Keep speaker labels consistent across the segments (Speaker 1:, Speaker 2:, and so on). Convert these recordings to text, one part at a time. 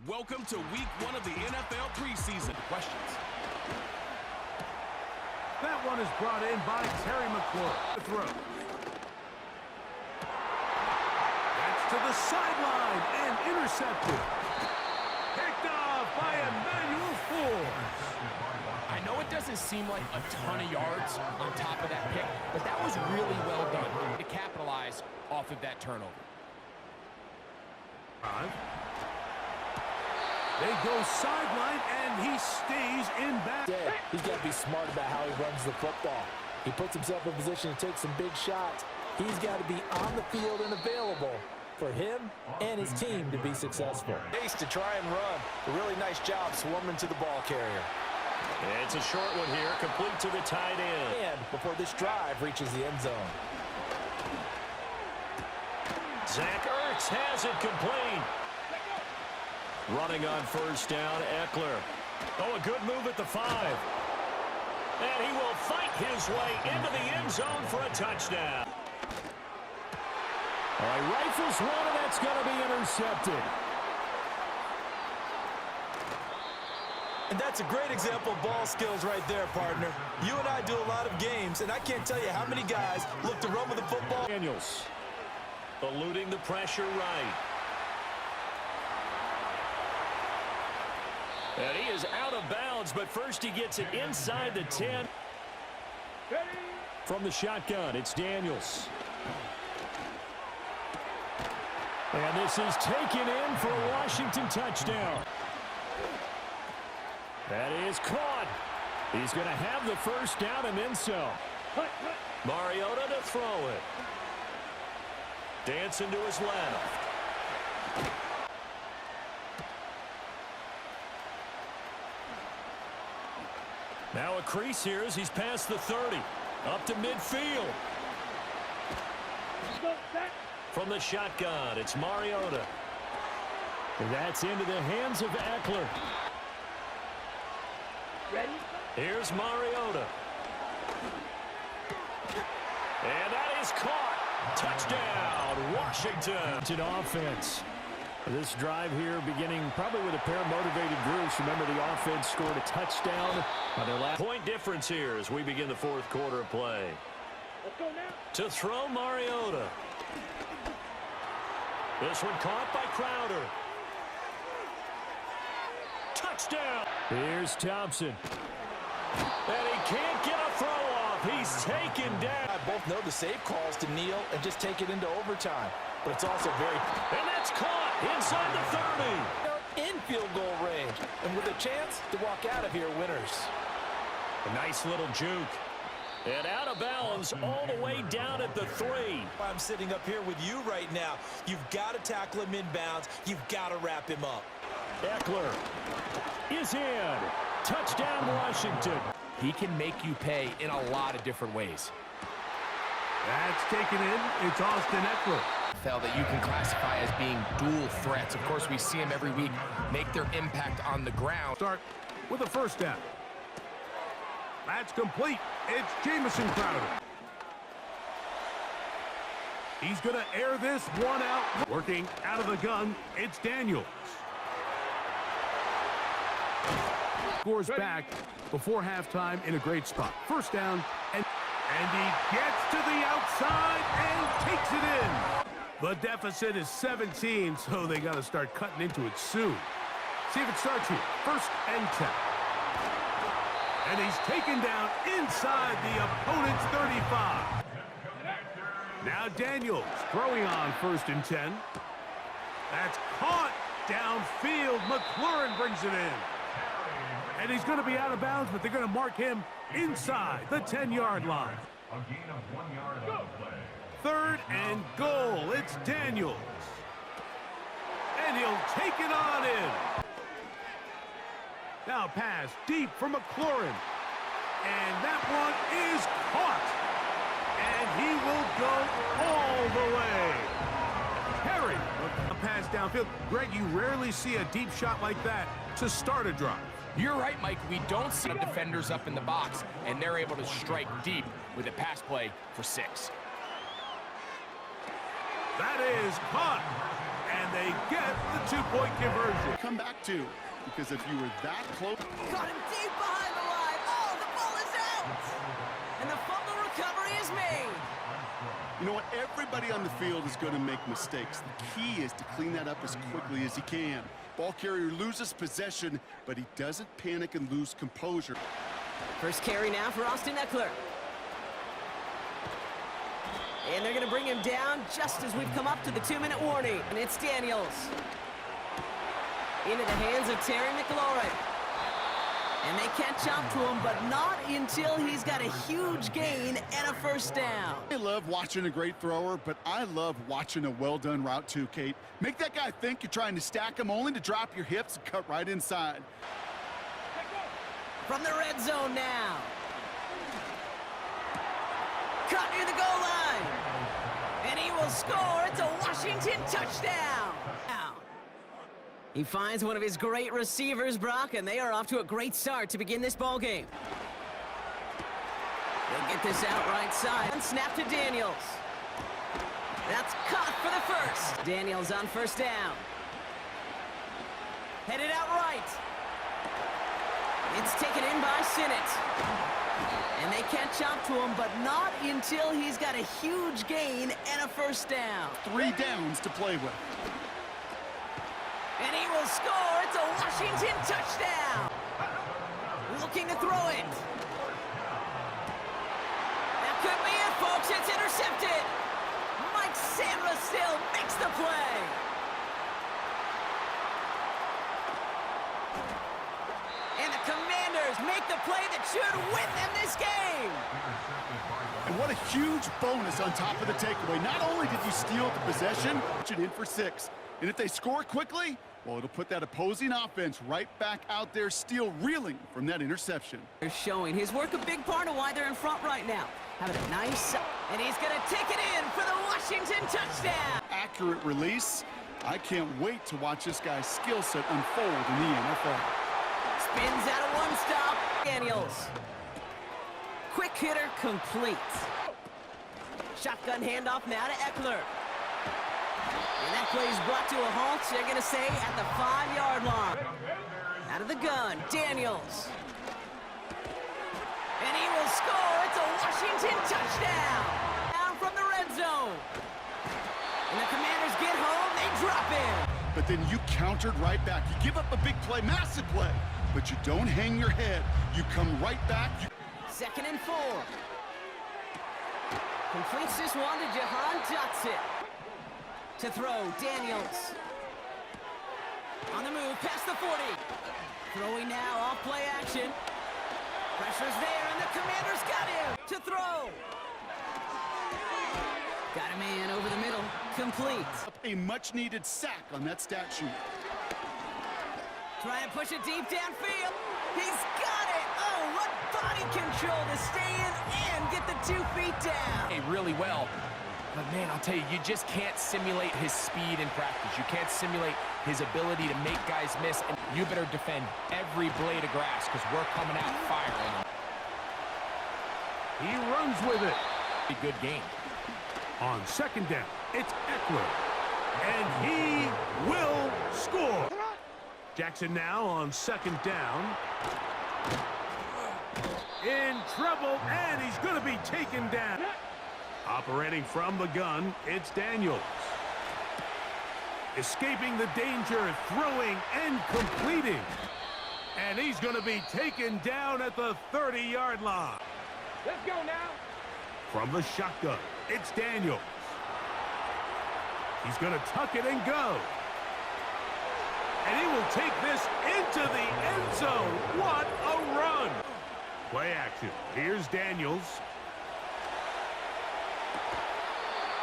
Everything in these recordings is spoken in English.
Speaker 1: Welcome to week 1 of the NFL preseason. Questions?
Speaker 2: That one is brought in by Terry McLaurin. The throw. That's to the sideline and intercepted. Picked off by Emmanuel Forbes.
Speaker 3: I know it doesn't seem like a ton of yards on top of that pick, but that was really well done to capitalize off of that turnover.
Speaker 2: They go sideline, and he stays in back.
Speaker 4: He's got to be smart about how he runs the football. He puts himself in position to take some big shots. He's got to be on the field and available for him and his team to be successful.
Speaker 5: Ace to try and run. A really nice job swarming to the ball carrier.
Speaker 6: It's a short one here, complete to the tight end.
Speaker 4: And before this drive reaches the end zone.
Speaker 6: Zach Ertz has it complete. Running on first down, Eckler. Oh, a good move at the 5. And he will fight his way into the end zone for a touchdown. All right, rifles one, and that's going to be intercepted.
Speaker 5: And that's a great example of ball skills right there, partner. You and I do a lot of games, and I can't tell you how many guys look to run with the football.
Speaker 6: Daniels eluding the pressure right. And he is out of bounds, but first he gets it inside the 10. From the shotgun, it's Daniels. And this is taken in for a Washington touchdown. That is caught. He's going to have the first down and then some. Mariota to throw it. Dancing to his left. Now a crease here as he's past the 30. Up to midfield. From the shotgun, it's Mariota. And that's into the hands of Eckler.
Speaker 7: Ready?
Speaker 6: Here's Mariota. And that is caught. Touchdown, Washington. It's an offense. This drive here beginning probably with a pair of motivated groups. Remember, the offense scored a touchdown on their last point difference here as we begin the fourth quarter of play.
Speaker 7: Let's go now.
Speaker 6: To throw Mariota. This one caught by Crowder. Touchdown. Here's Thompson. And he can't get a throw off. He's taken down.
Speaker 5: I both know the save calls to kneel and just take it into overtime. But it's also very...
Speaker 6: And that's caught inside the 30.
Speaker 5: in field goal range. And with a chance to walk out of here winners.
Speaker 6: A nice little juke. And out of bounds all the way down at the 3.
Speaker 5: I'm sitting up here with you right now. You've got to tackle him inbounds. You've got to wrap him up.
Speaker 6: Eckler is in. Touchdown, Washington.
Speaker 3: He can make you pay in a lot of different ways.
Speaker 2: That's taken in. It's Austin Eckler.
Speaker 3: That you can classify as being dual threats. Of course, we see them every week make their impact on the ground.
Speaker 2: Start with a first down. That's complete. It's Jamison Crowder. He's going to air this one out. Working out of the gun, it's Daniels. Scores back before halftime in a great spot. First down, and he gets to the outside and takes it in. The deficit is 17, so they got to start cutting into it soon. See if it starts here. First and 10. And he's taken down inside the opponent's 35. Now Daniels throwing on first and 10. That's caught downfield. McLaurin brings it in. And he's going to be out of bounds, but they're going to mark him inside the 10-yard line.
Speaker 8: A gain of 1 yard on the play.
Speaker 2: Third and goal. It's Daniels. And he'll take it on in. Now pass deep for McLaurin. And that one is caught. And he will go all the way. Perry, a pass downfield. Greg, you rarely see a deep shot like that to start a drive.
Speaker 3: You're right, Mike. We don't see defenders up in the box, and they're able to strike deep with a pass play for 6.
Speaker 2: That is caught. And they they get the two-point conversion.
Speaker 7: Come back to, because if you were that close.
Speaker 9: Got him deep behind the line. Oh, the ball is out. And the fumble recovery is made.
Speaker 7: You know what? Everybody on the field is going to make mistakes. The key is to clean that up as quickly as he can. Ball carrier loses possession, but he doesn't panic and lose composure.
Speaker 9: First carry now for Austin Eckler. And they're going to bring him down just as we've come up to the 2-minute warning. And it's Daniels. Into the hands of Terry McLaurin. And they catch up to him, but not until he's got a huge gain and a first down.
Speaker 7: I love watching a great thrower, but I love watching a well-done route too, Kate. Make that guy think you're trying to stack him only to drop your hips and cut right inside.
Speaker 9: From the red zone now. Caught near the goal line. And he will score. It's a Washington touchdown. He finds one of his great receivers, Brock, and they are off to a great start to begin this ball game. They'll get this out right side. And snap to Daniels. That's caught for the first. Daniels on first down. Headed out right. It's taken in by Sinnott. And they catch up to him, but not until he's got a huge gain and a first down.
Speaker 7: 3 downs to play with.
Speaker 9: And he will score. It's a Washington touchdown. Looking to throw it. That could be it, folks. It's intercepted. Mike Sainristil makes the play. And the Commanders make the play that should win them this game.
Speaker 7: And what a huge bonus on top of the takeaway. Not only did you steal the possession, but you in for 6. And if they score quickly, well, it'll put that opposing offense right back out there, still reeling from that interception.
Speaker 9: They're showing his work a big part of why they're in front right now. Having a nice, and he's going to take it in for the Washington touchdown.
Speaker 7: Accurate release. I can't wait to watch this guy's skill set unfold in the NFL.
Speaker 9: Spins out of one stop. Daniels. Quick hitter complete. Shotgun handoff now to Eckler. And that play is brought to a halt, they're going to say, at the 5-yard line. Out of the gun, Daniels. And he will score. It's a Washington touchdown. Down from the red zone. And the Commanders get home, they drop in.
Speaker 7: But then you countered right back. You give up a big play, massive play, but you don't hang your head. You come right back.
Speaker 9: 2nd and 4. Completes this one to Jahan Dotson. To throw, Daniels. On the move, past the 40. Throwing now, off play action. Pressure's there, and the Commanders got him. To throw. Got a man over the middle. Complete.
Speaker 7: A much-needed sack on that stat sheet.
Speaker 9: Try and push it deep downfield. He's got it. Oh, what body control to stay in and get the 2 feet down.
Speaker 3: Hey, really well. But, man, I'll tell you, you just can't simulate his speed in practice. You can't simulate his ability to make guys miss. And you better defend every blade of grass because we're coming out firing.
Speaker 2: He runs with it.
Speaker 3: A good game.
Speaker 2: On 2nd down, it's Eckler. And he will score. Jackson now on 2nd down. In trouble, and he's going to be taken down. Operating from the gun, it's Daniels. Escaping the danger, throwing and completing. And he's going to be taken down at the 30-yard line.
Speaker 3: Let's go now.
Speaker 2: From the shotgun, it's Daniels. He's going to tuck it and go. And he will take this into the end zone. What a run. Play action. Here's Daniels.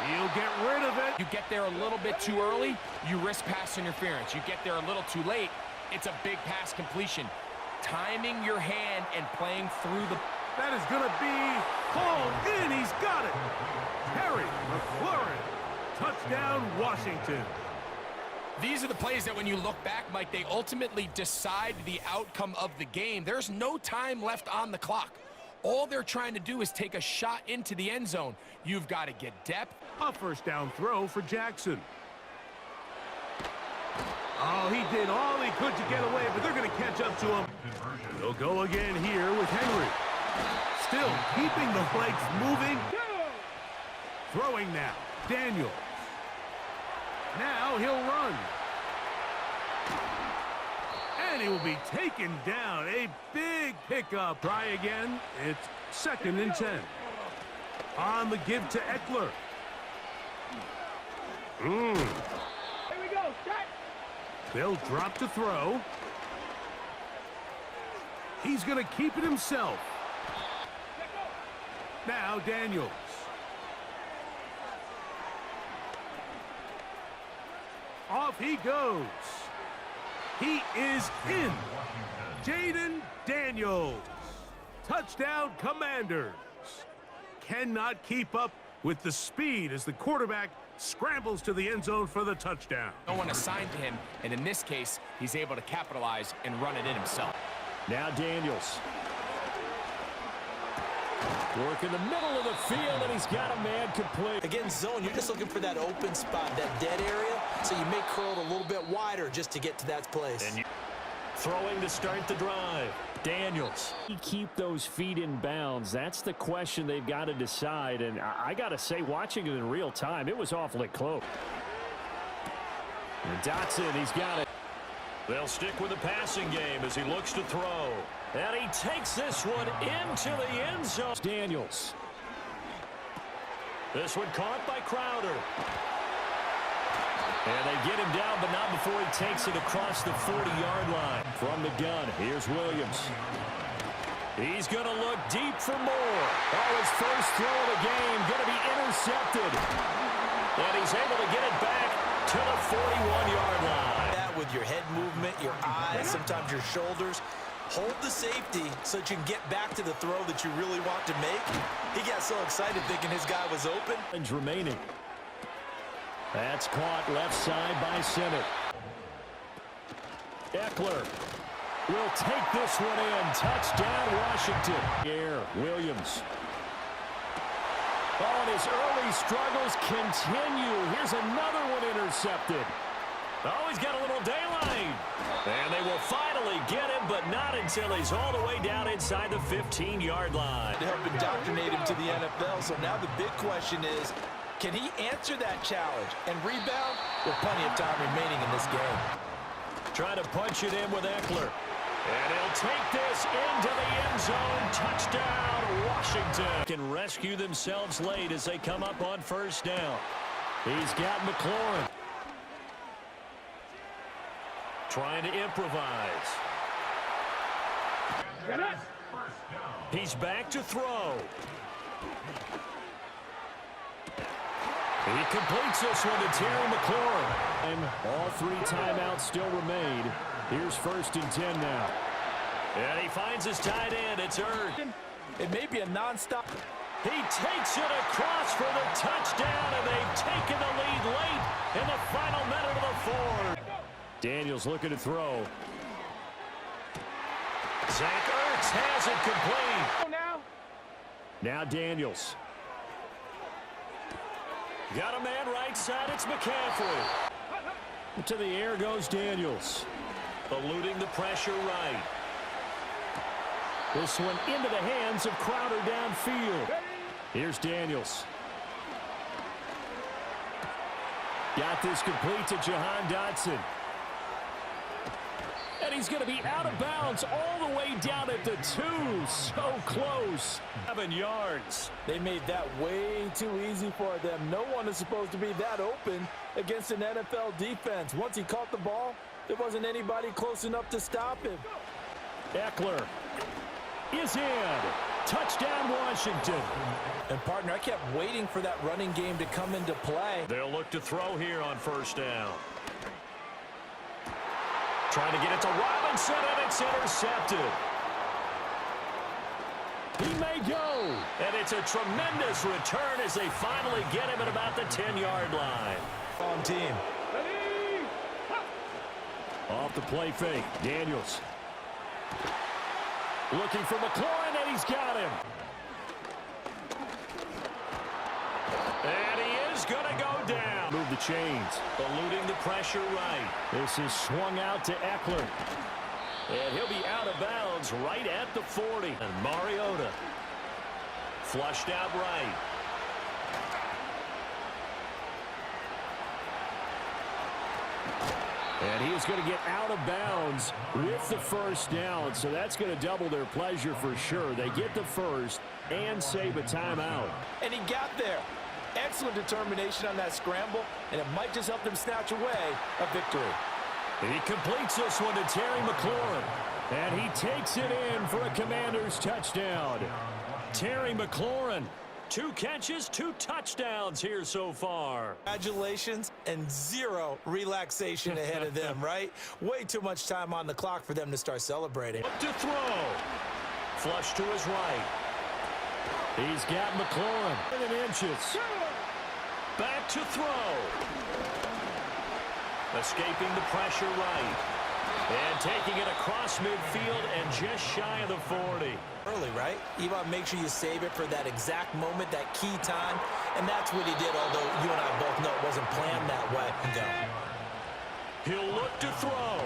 Speaker 2: He'll get rid of it.
Speaker 3: You get there a little bit too early, you risk pass interference. You get there a little too late, it's a big pass completion. Timing your hand and playing through the...
Speaker 2: That is going to be hauled in. He's got it. Terry McLaurin. Touchdown, Washington.
Speaker 3: These are the plays that when you look back, Mike, they ultimately decide the outcome of the game. There's no time left on the clock. All they're trying to do is take a shot into the end zone. You've got to get depth.
Speaker 2: A first down throw for Jackson. Oh, he did all he could to get away, but they're going to catch up to him. They'll go again here with Henry. Still keeping the legs moving. Throwing now. Daniels. Now he'll run. And he will be taken down. A big pickup. Try again. It's 2nd and 10. On the give to Eckler. Here we go. Set. They'll drop to throw. He's going to keep it himself. Now Daniels. Off he goes. He is in. Jayden Daniels. Touchdown, Commanders. Cannot keep up with the speed as the quarterback scrambles to the end zone for the touchdown.
Speaker 3: No one assigned to him, and in this case, he's able to capitalize and run it in himself.
Speaker 6: Now Daniels. Work in the middle of the field, and he's got a man complete.
Speaker 4: Against zone, you're just looking for that open spot, that dead area, so you may curl it a little bit wider just to get to that place.
Speaker 6: And throwing to start the drive. Daniels. Keep those feet in bounds. That's the question they've got to decide. And I got to say, watching it in real time, it was awfully close. And Dotson, he's got it. They'll stick with the passing game as he looks to throw. And he takes this one into the end zone. Daniels. This one caught by Crowder. And they get him down, but not before he takes it across the 40-yard line. From the gun, here's Williams. He's going to look deep for more. Oh, his first throw of the game going to be intercepted. And he's able to get it back to the 41-yard line.
Speaker 4: That with your head movement, your eyes, sometimes your shoulders. Hold the safety so that you can get back to the throw that you really want to make. He got so excited thinking his guy was open.
Speaker 6: Remaining. That's caught left side by Simmons. Eckler will take this one in. Touchdown, Washington. Air, Williams. Oh, and his early struggles continue. Here's another one intercepted. Oh, he's got a little daylight. And they will finally get him, but not until he's all the way down inside the 15-yard line.
Speaker 4: To help indoctrinate him to the NFL, so now the big question is, can he answer that challenge and rebound with plenty of time remaining in this game?
Speaker 6: Trying to punch it in with Eckler. And he'll take this into the end zone. Touchdown, Washington. Can rescue themselves late as they come up on first down. He's got McLaurin. Trying to improvise. He's back to throw. He completes this one to Terry McLaurin. And all 3 timeouts still remain. Here's 1st and 10 now. And he finds his tight end. It's Ertz.
Speaker 4: It may be a nonstop.
Speaker 6: He takes it across for the touchdown, and they've taken the lead late in the final minute of the 4th. Daniels looking to throw. Zach Ertz has it complete. Now Daniels. Got a man right side. It's McCaffrey. To the air goes Daniels. Eluding the pressure right. This one into the hands of Crowder downfield. Here's Daniels. Got this complete to Jahan Dotson. And he's going to be out of bounds all the way down at the 2. So close. 7 yards.
Speaker 4: They made that way too easy for them. No one is supposed to be that open against an NFL defense. Once he caught the ball, there wasn't anybody close enough to stop him.
Speaker 6: Eckler is in. Touchdown, Washington.
Speaker 4: And, partner, I kept waiting for that running game to come into play.
Speaker 6: They'll look to throw here on first down. Trying to get it to Robinson, and it's intercepted. He may go. And it's a tremendous return as they finally get him at about the 10-yard line.
Speaker 4: On team.
Speaker 6: Off the play fake. Daniels. Looking for McLaurin, and he's got him. And he is is going to go down. Move the chains. Eluding the pressure right. This is swung out to Eckler. And he'll be out of bounds right at the 40. And Mariota flushed out right. And he is going to get out of bounds with the first down. So that's going to double their pleasure for sure. They get the first and save a timeout.
Speaker 4: And he got there. Excellent determination on that scramble, and it might just help them snatch away a victory.
Speaker 6: He completes this one to Terry McLaurin. And he takes it in for a Commanders touchdown. Terry McLaurin, 2 catches, 2 touchdowns here so far.
Speaker 4: Congratulations, and 0 relaxation ahead of them, right? Way too much time on the clock for them to start celebrating.
Speaker 6: Up to throw. Flush to his right. He's got McLaurin in inches. Back to throw. Escaping the pressure right. And taking it across midfield and just shy of the 40.
Speaker 4: Early, right? You want to make sure you save it for that exact moment, that key time. And that's what he did, although you and I both know it wasn't planned that way.
Speaker 6: He'll look to throw.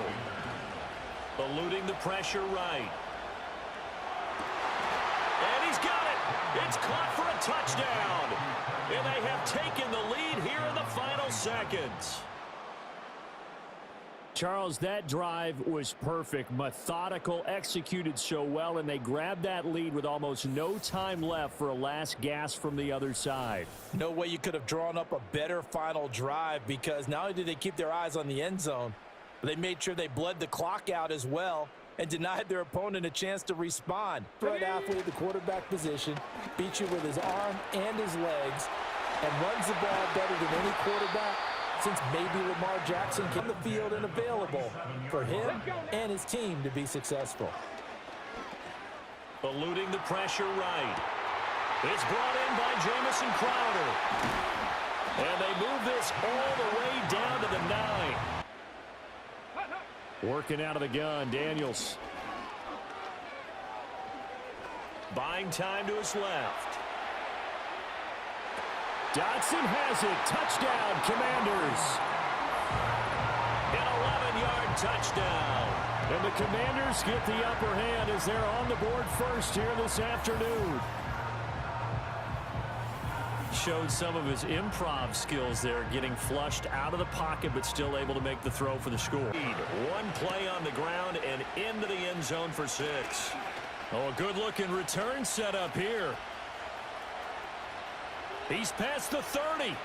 Speaker 6: Eluding the pressure right. And he's got it. It's caught for a touchdown. And they have taken the lead here in the final seconds. Charles, that drive was perfect, methodical, executed so well, and they grabbed that lead with almost no time left for a last gasp from the other side.
Speaker 4: No way you could have drawn up a better final drive, because not only did they keep their eyes on the end zone, but they made sure they bled the clock out as well and denied their opponent a chance to respond. Right athlete at the quarterback position, beats you with his arm and his legs, and runs the ball better than any quarterback since maybe Lamar Jackson came on the field and available for him and his team to be successful.
Speaker 6: Eluding the pressure right. It's brought in by Jamison Crowder. And they move this all the way down to the 9. Working out of the gun, Daniels. Buying time to his left. Dotson has it. Touchdown, Commanders. An 11-yard touchdown. And the Commanders get the upper hand as they're on the board first here this afternoon. Showed some of his improv skills there, getting flushed out of the pocket but still able to make the throw for the score. One play on the ground and into the end zone for 6. Oh, a good-looking return set up here. He's past the 30.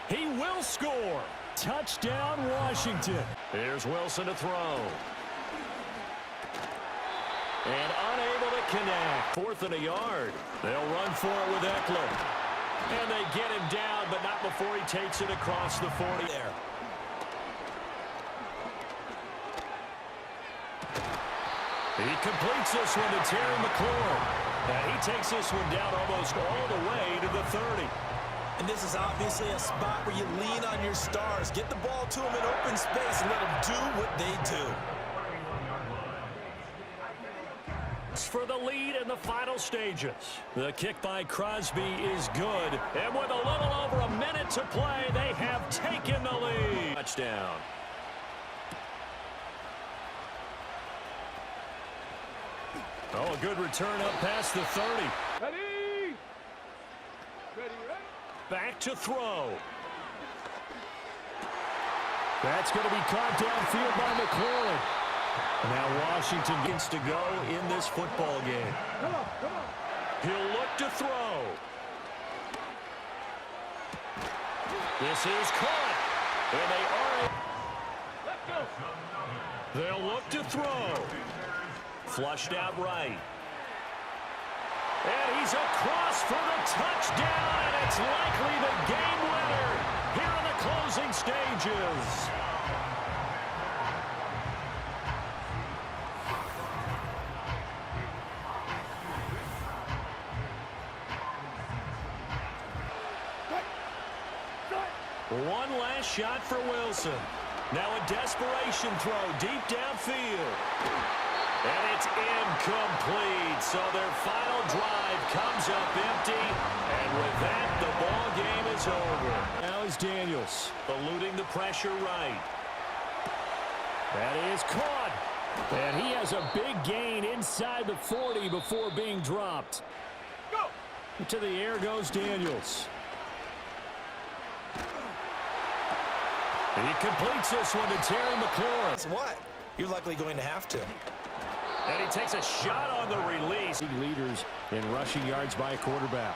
Speaker 6: He will score. Touchdown, Washington. Here's Wilson to throw. And unable to connect. 4th and a yard. They'll run for it with Eckler. And they get him down, but not before he takes it across the 40 there. He completes this one to Terry McLaurin. And he takes this one down almost all the way to the 30.
Speaker 4: And this is obviously a spot where you lean on your stars. Get the ball to them in open space and let them do what they do.
Speaker 6: For the lead in the final stages. The kick by Crosby is good. And with a little over a minute to play, they have taken the lead. Touchdown. Oh, a good return up past the 30.
Speaker 2: Ready? Ready.
Speaker 6: Back to throw. That's going to be caught downfield by McLaurin. Now Washington gets to go in this football game. He'll look to throw. This is caught. And they are. They'll look to throw. Flushed out right. And he's across for the touchdown, and it's likely the game winner here in the closing stages. One last shot for Wilson. Now a desperation throw deep downfield. And it's incomplete. So their final drive comes up empty. And with that, the ball game is over. Now is Daniels eluding the pressure right. That is caught. And he has a big gain inside the 40 before being dropped. Go! To the air goes Daniels. And he completes this one to Terry McLaurin.
Speaker 4: What? You're likely going to have to.
Speaker 6: And he takes a shot on the release. Leaders in rushing yards by a quarterback.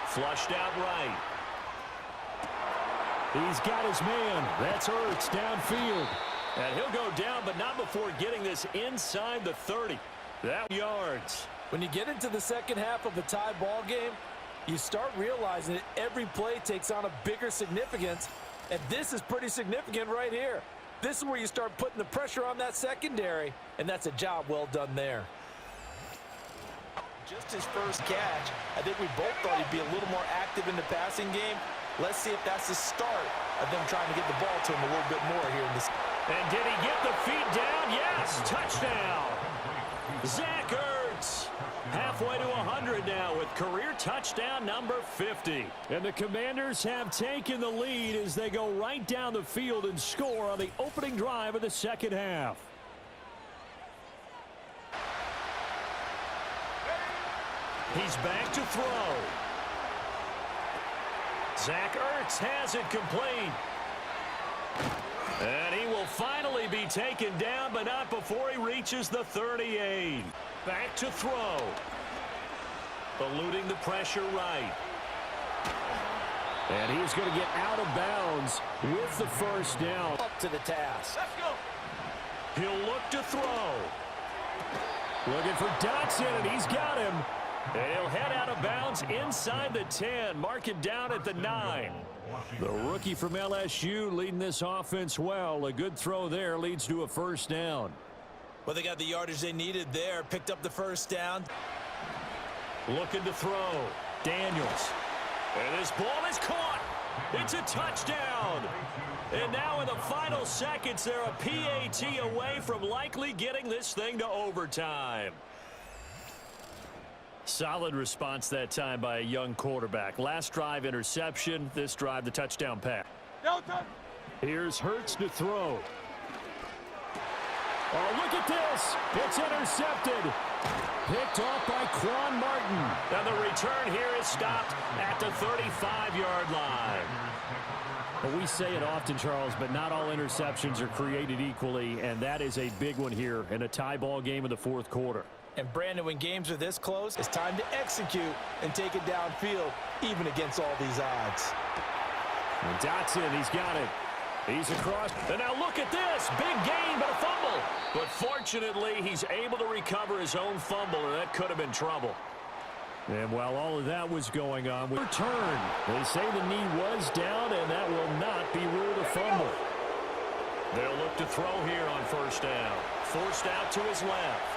Speaker 6: Flushed out right. He's got his man. That's Ertz downfield. And he'll go down, but not before getting this inside the 30. That yards.
Speaker 4: When you get into the second half of a tie ball game, you start realizing that every play takes on a bigger significance, and this is pretty significant right here. This is where you start putting the pressure on that secondary, and that's a job well done there. Just his first catch, I think we both thought he'd be a little more active in the passing game. Let's see if that's the start of them trying to get the ball to him a little bit more here in this.
Speaker 6: And did he get the feet down? Yes, touchdown. Zach Ertz. Halfway to 100 now with career touchdown number 50. And the Commanders have taken the lead as they go right down the field and score on the opening drive of the second half. He's back to throw. Zach Ertz has it complete. And he will finally be taken down, but not before he reaches the 38. Back to throw. Eluding the pressure right. And he's going to get out of bounds with the first down.
Speaker 4: Up to the task.
Speaker 6: Let's go. He'll look to throw. Looking for Dotson, and he's got him. And he'll head out of bounds inside the 10. Mark it down at the 9. The rookie from LSU leading this offense well. A good throw there leads to a first down.
Speaker 4: Well, they got the yardage they needed there. Picked up the first down.
Speaker 6: Looking to throw. Daniels. And this ball is caught. It's a touchdown. And now in the final seconds, they're a PAT away from likely getting this thing to overtime. Solid response that time by a young quarterback. Last drive, interception. This drive, the touchdown pass. Here's Hurts to throw. Oh, look at this. It's intercepted. Picked off by Quan Martin. And the return here is stopped at the 35-yard line. Well, we say it often, Charles, but not all interceptions are created equally, and that is a big one here in a tie ball game in the fourth quarter.
Speaker 4: And Brandon, when games are this close, it's time to execute and take it downfield, even against all these odds.
Speaker 6: And Dotson, he's got it. He's across. And now look at this. Big gain, but a fumble. But fortunately, he's able to recover his own fumble, or that could have been trouble. And while all of that was going on, we return. They say the knee was down, and that will not be ruled a fumble. They'll look to throw here on first down. Forced out to his left.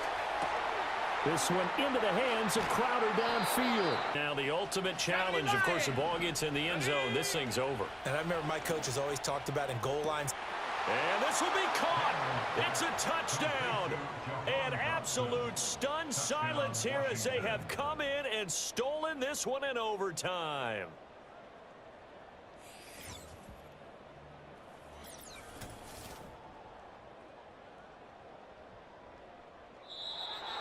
Speaker 6: This one into the hands of Crowder downfield. Now the ultimate challenge, of course, the ball gets in the end zone. This thing's over.
Speaker 4: And I remember my coach has always talked about in goal lines.
Speaker 6: And this will be caught. It's a touchdown. And absolute stunned silence here as they have come in and stolen this one in overtime.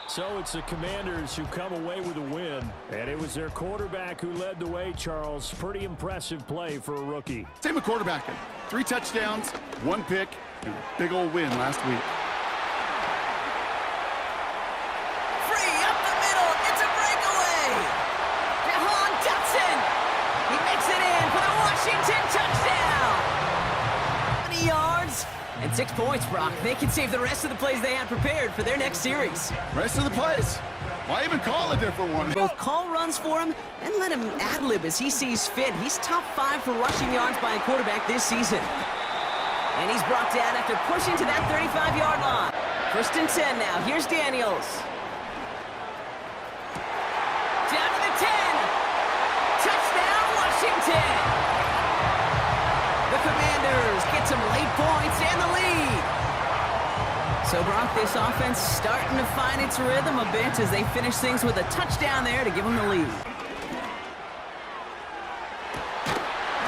Speaker 6: So it's the Commanders who come away with a win. And it was their quarterback who led the way, Charles. Pretty impressive play for a rookie.
Speaker 7: Same with quarterbacking. 3 touchdowns, 1 pick, and a big old win last week.
Speaker 9: Free up the middle. It's a breakaway. Jahan Dotson. He makes it in for the Washington touchdown. 20 yards. And 6 points, Brock. They can save the rest of the plays they had prepared for their next series.
Speaker 7: Rest of the plays? Why even call a different one?
Speaker 9: Both call runs for him and let him ad-lib as he sees fit. He's top 5 for rushing yards by a quarterback this season. And he's brought down after pushing to that 35-yard line. 1st and 10 now. Here's Daniels. Down to the 10. Touchdown, Washington. The Commanders get some late points and the lead. So, Brock, this offense starting to find its rhythm a bit as they finish things with a touchdown there to give them the lead.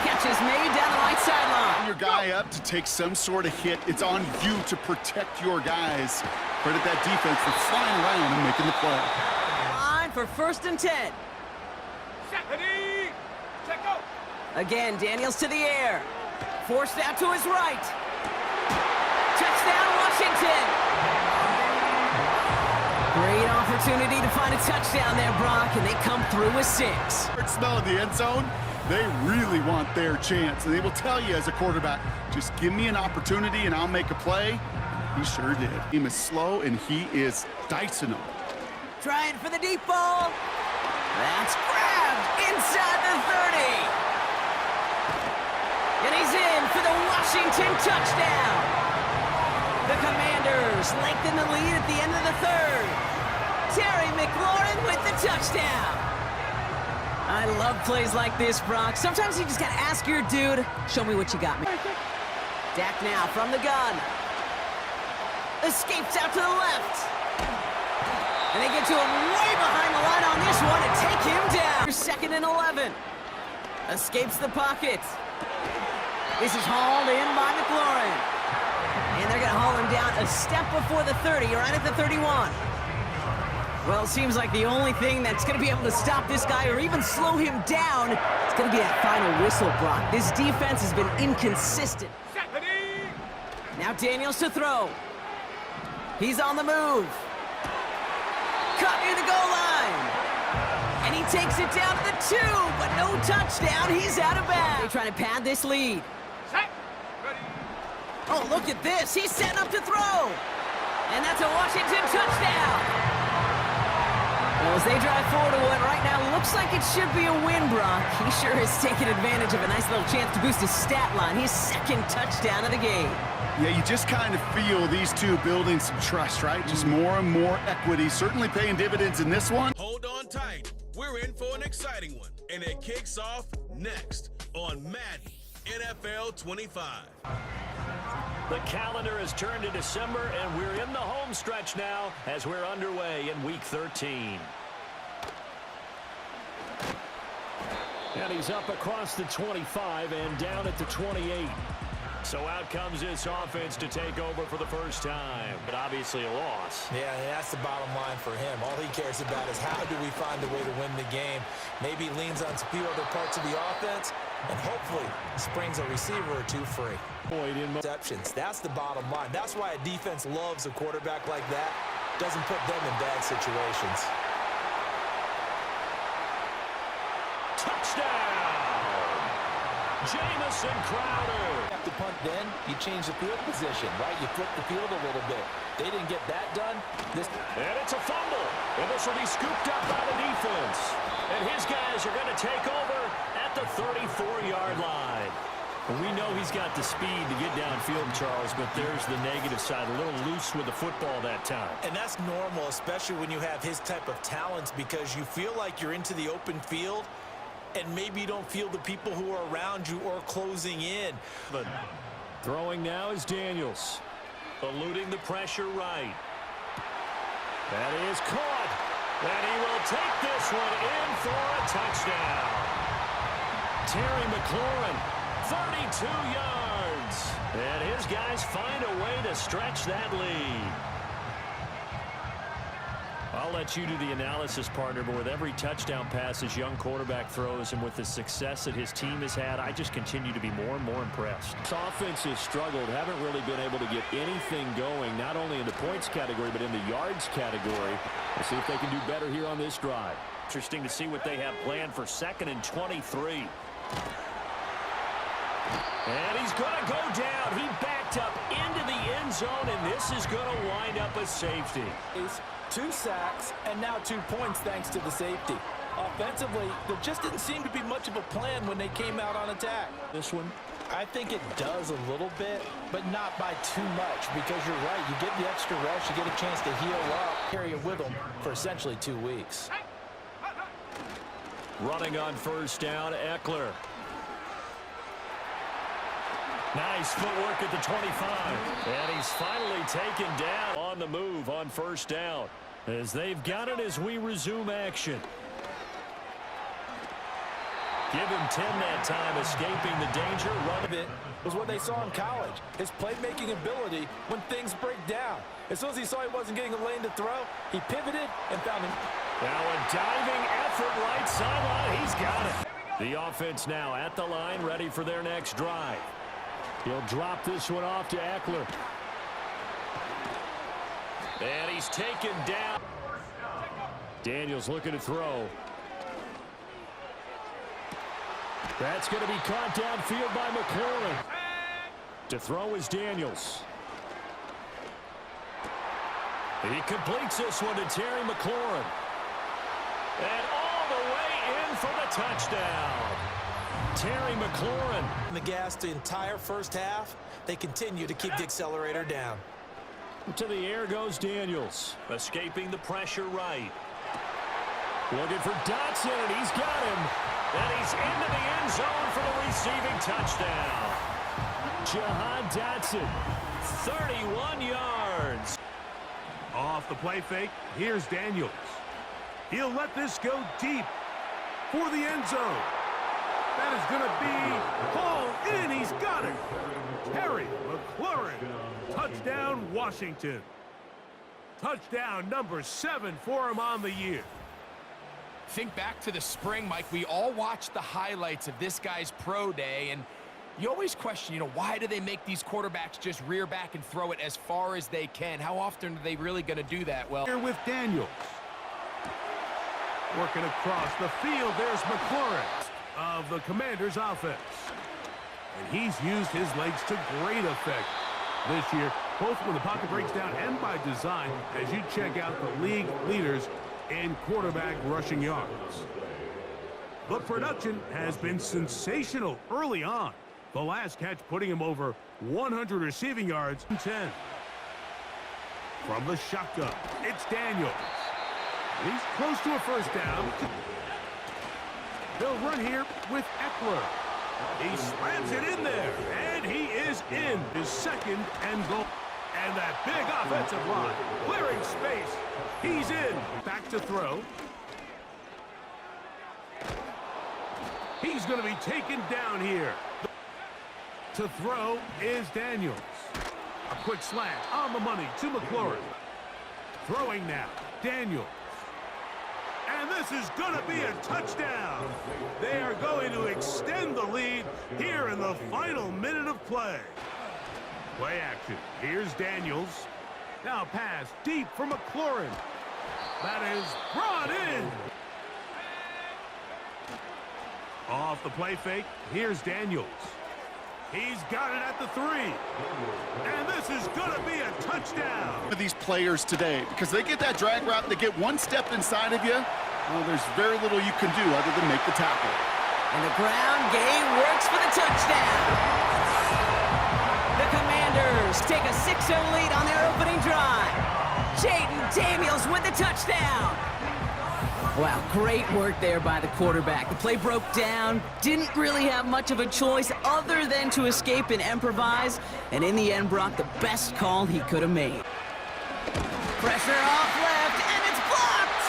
Speaker 9: Catch is made down the right sideline.
Speaker 7: Your guy up to take some sort of hit. It's on you to protect your guys. Credit that defense for flying around and making the play.
Speaker 9: Line for 1st and 10. Again, Daniels to the air. Forced out to his right. Touchdown, Washington. Great opportunity to find a touchdown there, Brock, and they come through with 6.
Speaker 7: Smell in the end zone. They really want their chance, and they will tell you as a quarterback, just give me an opportunity and I'll make a play. He sure did. He is slow, and he is dicing them.
Speaker 9: Trying for the deep ball. That's grabbed inside the 30. And he's in for the Washington touchdown. The Commanders lengthen the lead at the end of the 3rd. Terry McLaurin with the touchdown. I love plays like this, Brock. Sometimes you just got to ask your dude, show me what you got me. Dak now from the gun. Escapes out to the left. And they get to him way behind the line on this one and take him down. 2nd and 11. Escapes the pocket. This is hauled in by McLaurin. And they're going to haul him down a step before the 30, right at the 31. Well, it seems like the only thing that's going to be able to stop this guy or even slow him down is going to be that final whistle, Brock. This defense has been inconsistent. Now Daniels to throw. He's on the move. Caught near the goal line. And he takes it down to the 2, but no touchdown. He's out of bounds. They're trying to pad this lead. Oh, look at this. He's setting up to throw. And that's a Washington touchdown. Well, as they drive forward to what right now looks like it should be a win, Brock, he sure has taken advantage of a nice little chance to boost his stat line. His 2nd touchdown of the game.
Speaker 7: Yeah, you just kind of feel these two building some trust, right? Just more and more equity, certainly paying dividends in this one.
Speaker 1: Hold on tight. We're in for an exciting one, and it kicks off next on Madden NFL 25.
Speaker 6: The calendar has turned to December, and we're in the home stretch now as we're underway in Week 13. And he's up across the 25 and down at the 28. So out comes this offense to take over for the first time, but obviously a loss.
Speaker 4: Yeah, and that's the bottom line for him. All he cares about is how do we find a way to win the game. Maybe he leans on a few other parts of the offense and hopefully springs a receiver or 2 free. Interceptions. That's the bottom line. That's why a defense loves a quarterback like that. Doesn't put them in bad situations.
Speaker 6: Touchdown! Jamison Crowder.
Speaker 4: To punt then, you change the field position, right? You flip the field a little bit. They didn't get that done.
Speaker 6: And it's a fumble. And this will be scooped up by the defense. And his guys are going to take over at the 34-yard line. We know he's got the speed to get downfield, Charles, but there's the negative side. A little loose with the football that time.
Speaker 4: And that's normal, especially when you have his type of talents, because you feel like you're into the open field and maybe you don't feel the people who are around you or closing in.
Speaker 6: But throwing now is Daniels. Eluding the pressure right. That is caught. And he will take this one in for a touchdown. Terry McLaurin, 32 yards. And his guys find a way to stretch that lead. I'll let you do the analysis, partner, but with every touchdown pass his young quarterback throws and with the success that his team has had, I just continue to be more and more impressed. This offense has struggled, haven't really been able to get anything going, not only in the points category, but in the yards category. We'll see if they can do better here on this drive. Interesting to see what they have planned for 2nd and 23. And he's going to go down. He backed up into the end zone, and this is going to wind up a safety.
Speaker 4: 2 sacks, and now 2 points thanks to the safety. Offensively, there just didn't seem to be much of a plan when they came out on attack.
Speaker 6: This one?
Speaker 4: I think it does a little bit, but not by too much, because you're right. You get the extra rush, you get a chance to heal up, carry it with them for essentially 2 weeks.
Speaker 6: Running on 1st down, Eckler. Nice footwork at the 25. And he's finally taken down on the move on first down. As they've got it as we resume action. Give him 10 that time, escaping the danger. Run
Speaker 4: It was what they saw in college. His playmaking ability when things break down. As soon as he saw he wasn't getting a lane to throw, he pivoted and found him.
Speaker 6: Now a diving effort right sideline. He's got it. The offense now at the line, ready for their next drive. He'll drop this one off to Eckler. And he's taken down. Daniels looking to throw. That's going to be caught downfield by McLaurin. To throw is Daniels. He completes this one to Terry McLaurin. And all the way in for the touchdown. Terry McLaurin.
Speaker 4: The gas the entire first half. They continue to keep the accelerator down.
Speaker 6: To the air goes Daniels. Escaping the pressure right. Looking for Dotson, and he's got him. And he's into the end zone for the receiving touchdown. Jahan Dotson, 31 yards.
Speaker 2: Off the play fake, here's Daniels. He'll let this go deep for the end zone. That is going to be hauled in. He's got it. Terry McLaurin. Touchdown, Washington. Touchdown number 7 for him on the year.
Speaker 3: Think back to the spring, Mike. We all watched the highlights of this guy's pro day, and you always question, why do they make these quarterbacks just rear back and throw it as far as they can? How often are they really going to do that? Well,
Speaker 2: here with Daniels. Working across the field, there's McLaurin of the Commanders' offense. And he's used his legs to great effect this year, both when the pocket breaks down and by design, as you check out the league leaders in quarterback rushing yards. The production has been sensational early on. The last catch putting him over 100 receiving yards in 10. From the shotgun, it's Daniels. He's close to a first down. They'll run here with Eckler. He slams it in there, and he is in his second and goal. And that big offensive line clearing space. He's in. Back to throw. He's going to be taken down here. To throw is Daniels. A quick slant on the money to McLaurin. Throwing now, Daniels. And this is going to be a touchdown. They are going to extend the lead here in the final minute of play. Play action. Here's Daniels. Now pass deep for McLaurin. That is brought in. Off the play fake. Here's Daniels. He's got it at the 3. And this is going to be a touchdown.
Speaker 7: These players today, because they get that drag route, they get one step inside of you, well, there's very little you can do other than make the tackle.
Speaker 9: And the ground game works for the touchdown. The Commanders take a 6-0 lead on their opening drive. Jayden Daniels with the touchdown. Wow, great work there by the quarterback. The play broke down, didn't really have much of a choice other than to escape and improvise, and in the end brought the best call he could have made. Pressure off left, and it's blocked!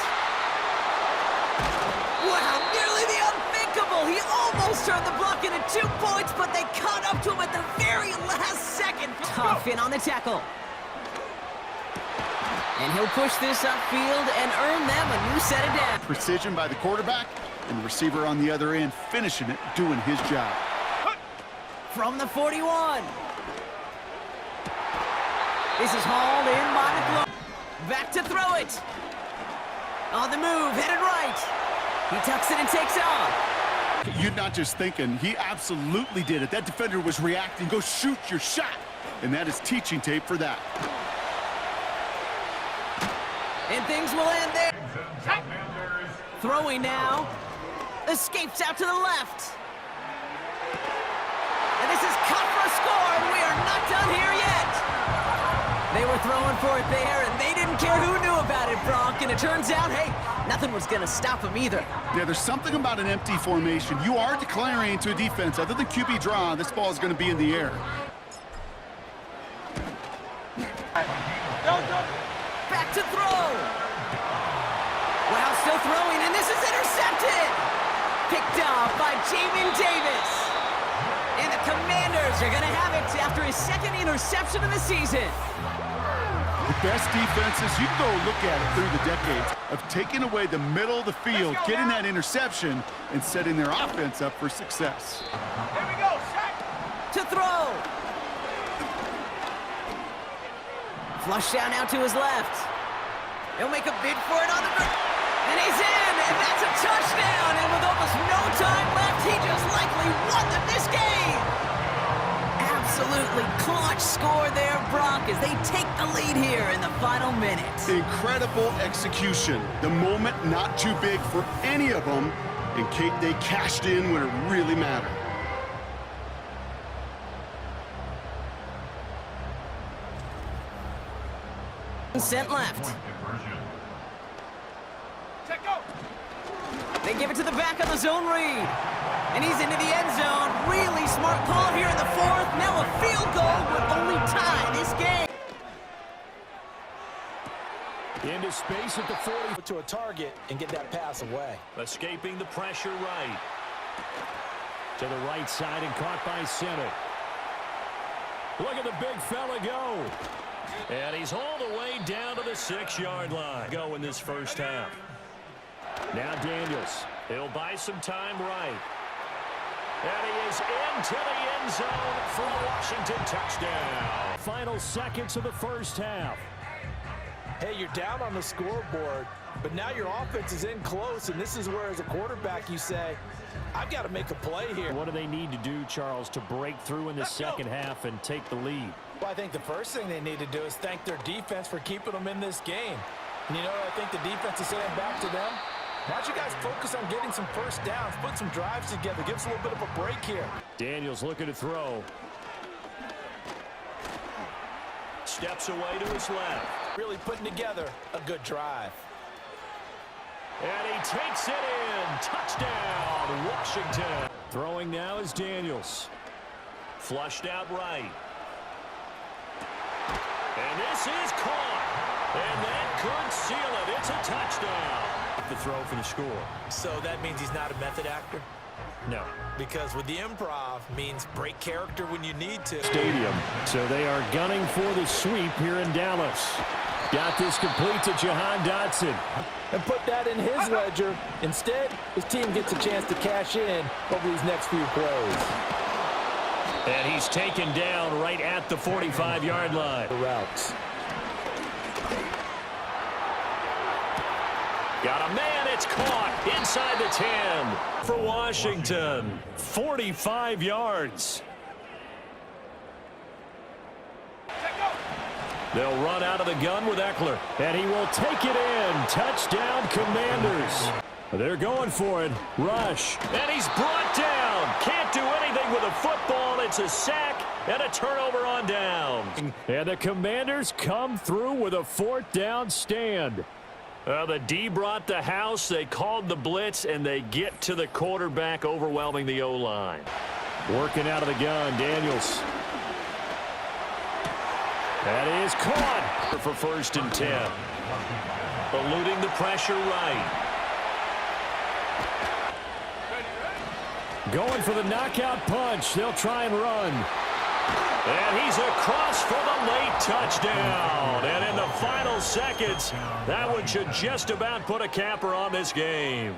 Speaker 9: Wow, nearly the unthinkable. He almost turned the block into 2 points, but they caught up to him at the very last second. Tough in on the tackle. And he'll push this upfield and earn them a new set of downs.
Speaker 7: Precision by the quarterback, and the receiver on the other end finishing it, doing his job.
Speaker 9: From the 41. This is hauled in by McLaurin. Back to throw it. On the move, headed right. He tucks it and takes off.
Speaker 7: You're not just thinking, he absolutely did it. That defender was reacting. Go shoot your shot. And that is teaching tape for that.
Speaker 9: And things will end there. Throwing now. Escapes out to the left. And this is cut for a score, and we are not done here yet. They were throwing for it there, and they didn't care who knew about it, Brock. And it turns out, hey, nothing was going to stop them either.
Speaker 7: Yeah, there's something about an empty formation. You are declaring to a defense, other than QB draw, this ball is going to be in the air.
Speaker 9: Back to throw. Wow, still throwing, and this is intercepted. Picked off by Jamin Davis. And the Commanders are going to have it after his second interception of the season.
Speaker 7: The best defenses, you can go look at it through the decades, of taking away the middle of the field, getting that interception, and setting their offense up for success.
Speaker 9: Here we go, set. To throw. Flush down out to his left. He'll make a bid for it on the ground. And he's in, and that's a touchdown. And with almost no time left, he just likely won them this game. Absolutely clutch score there, Brock, as they take the lead here in the final minutes.
Speaker 7: Incredible execution. The moment not too big for any of them, and Kate, they cashed in when it really mattered.
Speaker 9: Cent left. They give it to the back of the zone read. And he's into the end zone. Really smart call here in the fourth. Now a field goal would only tie this game.
Speaker 6: Into space at the 40.
Speaker 4: To a target and get that pass away.
Speaker 6: Escaping the pressure right. To the right side and caught by center. Look at the big fella go. And he's all the way down to the 6-yard line. Go in this first half. Now Daniels. He'll buy some time right. And he is into the end zone for a Washington touchdown. Final seconds of the first half.
Speaker 4: Hey, you're down on the scoreboard, but now your offense is in close, and this is where, as a quarterback, you say, I've got to make a play here.
Speaker 6: What do they need to do, Charles, to break through in the second half and take the lead?
Speaker 4: Well, I think the first thing they need to do is thank their defense for keeping them in this game. And you know what I think the defense is saying back to them? Why don't you guys focus on getting some first downs, put some drives together, give us a little bit of a break here.
Speaker 6: Daniels looking to throw. Steps away to his left.
Speaker 4: Really putting together a good drive.
Speaker 6: And he takes it in. Touchdown, Washington. Throwing now is Daniels. Flushed out right. And this is caught. And that could seal it. It's a touchdown. The throw for the score.
Speaker 4: So that means he's not a method actor?
Speaker 6: No.
Speaker 4: Because with the improv means break character when you need to.
Speaker 6: Stadium. So they are gunning for the sweep here in Dallas. Got this complete to Jahan Dotson.
Speaker 4: And put that in his ledger. Instead, his team gets a chance to cash in over these next few plays.
Speaker 6: And he's taken down right at the 45-yard line.
Speaker 4: The routes.
Speaker 6: Got a man, it's caught inside the 10 for Washington. 45 yards. They'll run out of the gun with Eckler. And he will take it in. Touchdown, Commanders. They're going for it. Rush. And he's brought down. Can't do anything with a football. It's a sack and a turnover on downs. And the Commanders come through with a fourth down stand. The D brought the house. They called the blitz, and they get to the quarterback, overwhelming the O-line. Working out of the gun, Daniels. That is caught for 1st and 10. Eluding the pressure right. Going for the knockout punch. They'll try and run. And he's across for the late touchdown. And in the final seconds, that one should just about put a capper on this game.